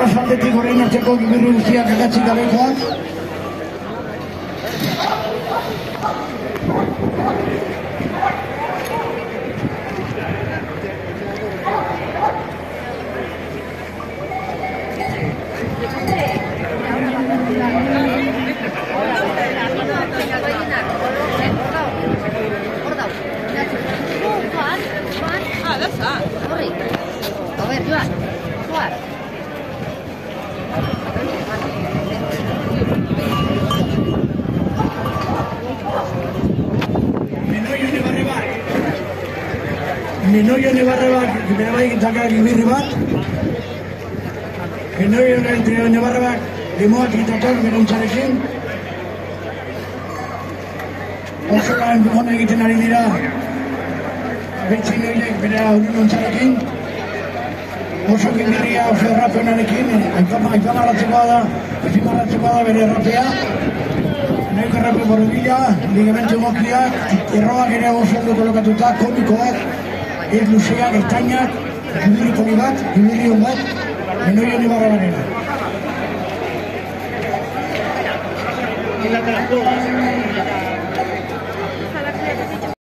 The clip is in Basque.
arrasaldetik orain arteko gibirri guztiak egatzik gabekoak. Minoio Nebarrebak bere bai gitzaka gibirri bat. Minoio Nebarrebak limoak gitzakak bere untzarekin. Oso lan hona egiten ari dira betxinoiek bere hori untzarekin. Oso gibirria oso errapenarekin, aipamarratzekoa da bere errapea. Naiko errape borobila, ligamento mokiak, erroak ere oso ondo kolokatuta, komikoak, luzeak, ertainak, gibirri poli bat, gibirri hon bat, Minoio Nebarrebarena. Y la